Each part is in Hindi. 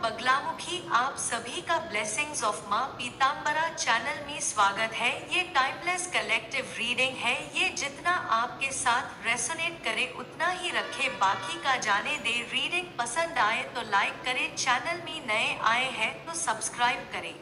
बगलामुखी, आप सभी का ब्लेसिंग्स ऑफ माँ पीताम्बरा चैनल में स्वागत है। ये टाइमलेस कलेक्टिव रीडिंग है। ये जितना आपके साथ रेसोनेट करे उतना ही रखे, बाकी का जाने दे। रीडिंग पसंद आए तो लाइक करें, चैनल में नए आए हैं तो सब्सक्राइब करें।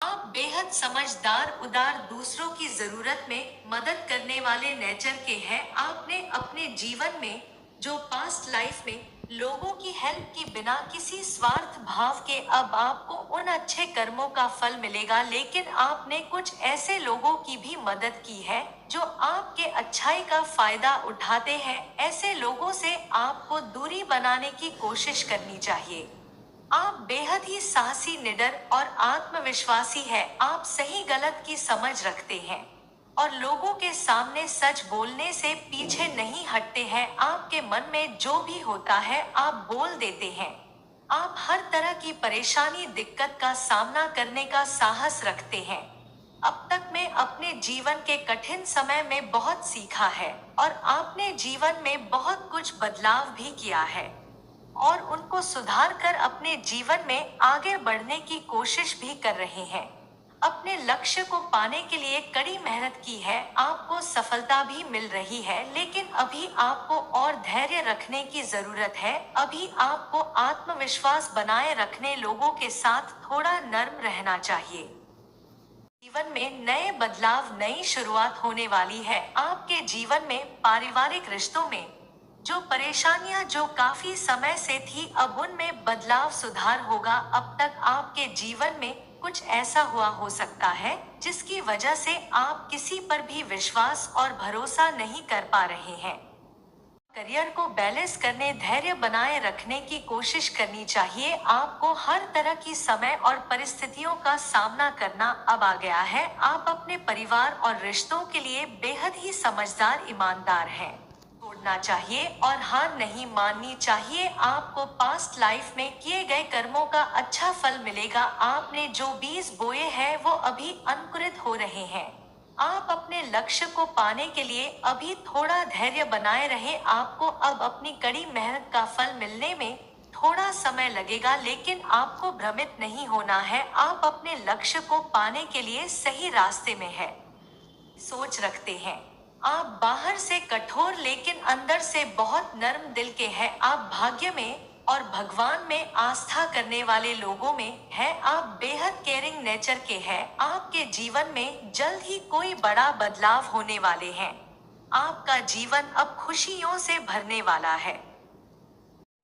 आप बेहद समझदार, उदार, दूसरों की जरूरत में मदद करने वाले नेचर के हैं। आपने अपने जीवन में जो पास्ट लाइफ में लोगों की हेल्प की बिना किसी स्वार्थ भाव के, अब आपको उन अच्छे कर्मों का फल मिलेगा। लेकिन आपने कुछ ऐसे लोगों की भी मदद की है जो आपके अच्छाई का फायदा उठाते हैं। ऐसे लोगों से आपको दूरी बनाने की कोशिश करनी चाहिए। आप बेहद ही साहसी, निडर और आत्मविश्वासी हैं। आप सही गलत की समझ रखते हैं और लोगों के सामने सच बोलने से पीछे नहीं हटते हैं। आपके मन में जो भी होता है आप बोल देते हैं। आप हर तरह की परेशानी, दिक्कत का सामना करने का साहस रखते हैं। अब तक मैं अपने जीवन के कठिन समय में बहुत सीखा है और आपने जीवन में बहुत कुछ बदलाव भी किया है और उनको सुधार कर अपने जीवन में आगे बढ़ने की कोशिश भी कर रहे हैं। अपने लक्ष्य को पाने के लिए कड़ी मेहनत की है। आपको सफलता भी मिल रही है, लेकिन अभी आपको और धैर्य रखने की जरूरत है। अभी आपको आत्मविश्वास बनाए रखने, लोगों के साथ थोड़ा नर्म रहना चाहिए। जीवन में नए बदलाव, नई शुरुआत होने वाली है। आपके जीवन में पारिवारिक रिश्तों में जो परेशानियां जो काफी समय से थी, अब उनमें बदलाव, सुधार होगा। अब तक आपके जीवन में कुछ ऐसा हुआ हो सकता है जिसकी वजह से आप किसी पर भी विश्वास और भरोसा नहीं कर पा रहे हैं। करियर को बैलेंस करने, धैर्य बनाए रखने की कोशिश करनी चाहिए। आपको हर तरह की समय और परिस्थितियों का सामना करना अब आ गया है। आप अपने परिवार और रिश्तों के लिए बेहद ही समझदार, ईमानदार हैं। छोड़ना चाहिए और हार नहीं माननी चाहिए। आपको पास्ट लाइफ में किए गए कर्मों का अच्छा फल मिलेगा। आपने जो बीज बोए हैं वो अभी अंकुरित हो रहे हैं। आप अपने लक्ष्य को पाने के लिए अभी थोड़ा धैर्य बनाए रहे। आपको अब अपनी कड़ी मेहनत का फल मिलने में थोड़ा समय लगेगा, लेकिन आपको भ्रमित नहीं होना है। आप अपने लक्ष्य को पाने के लिए सही रास्ते में हैं। सोच रखते हैं। आप बाहर से कठोर लेकिन अंदर से बहुत नर्म दिल के हैं। आप भाग्य में और भगवान में आस्था करने वाले लोगों में हैं। आप बेहद केयरिंग नेचर के हैं। आपके जीवन में जल्द ही कोई बड़ा बदलाव होने वाले हैं। आपका जीवन अब खुशियों से भरने वाला है।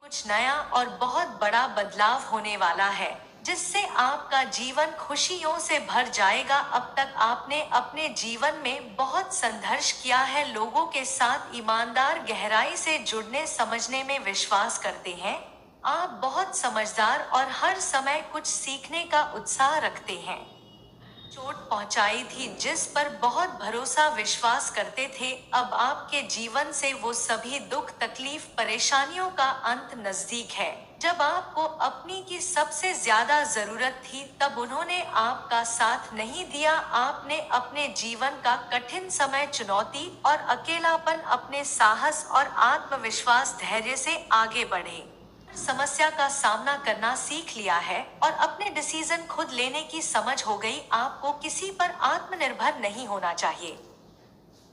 कुछ नया और बहुत बड़ा बदलाव होने वाला है जिससे आपका जीवन खुशियों से भर जाएगा। अब तक आपने अपने जीवन में बहुत संघर्ष किया है। लोगों के साथ ईमानदार, गहराई से जुड़ने, समझने में विश्वास करते हैं। आप बहुत समझदार और हर समय कुछ सीखने का उत्साह रखते हैं। चोट पहुंचाई थी जिस पर बहुत भरोसा, विश्वास करते थे, अब आपके जीवन से वो सभी दुख, तकलीफ, परेशानियों का अंत नजदीक है। जब आपको अपनी की सबसे ज्यादा जरूरत थी तब उन्होंने आपका साथ नहीं दिया। आपने अपने जीवन का कठिन समय, चुनौती और अकेलापन अपने साहस और आत्मविश्वास, धैर्य से आगे बढ़े। समस्या का सामना करना सीख लिया है और अपने डिसीजन खुद लेने की समझ हो गई। आपको किसी पर आत्मनिर्भर नहीं होना चाहिए।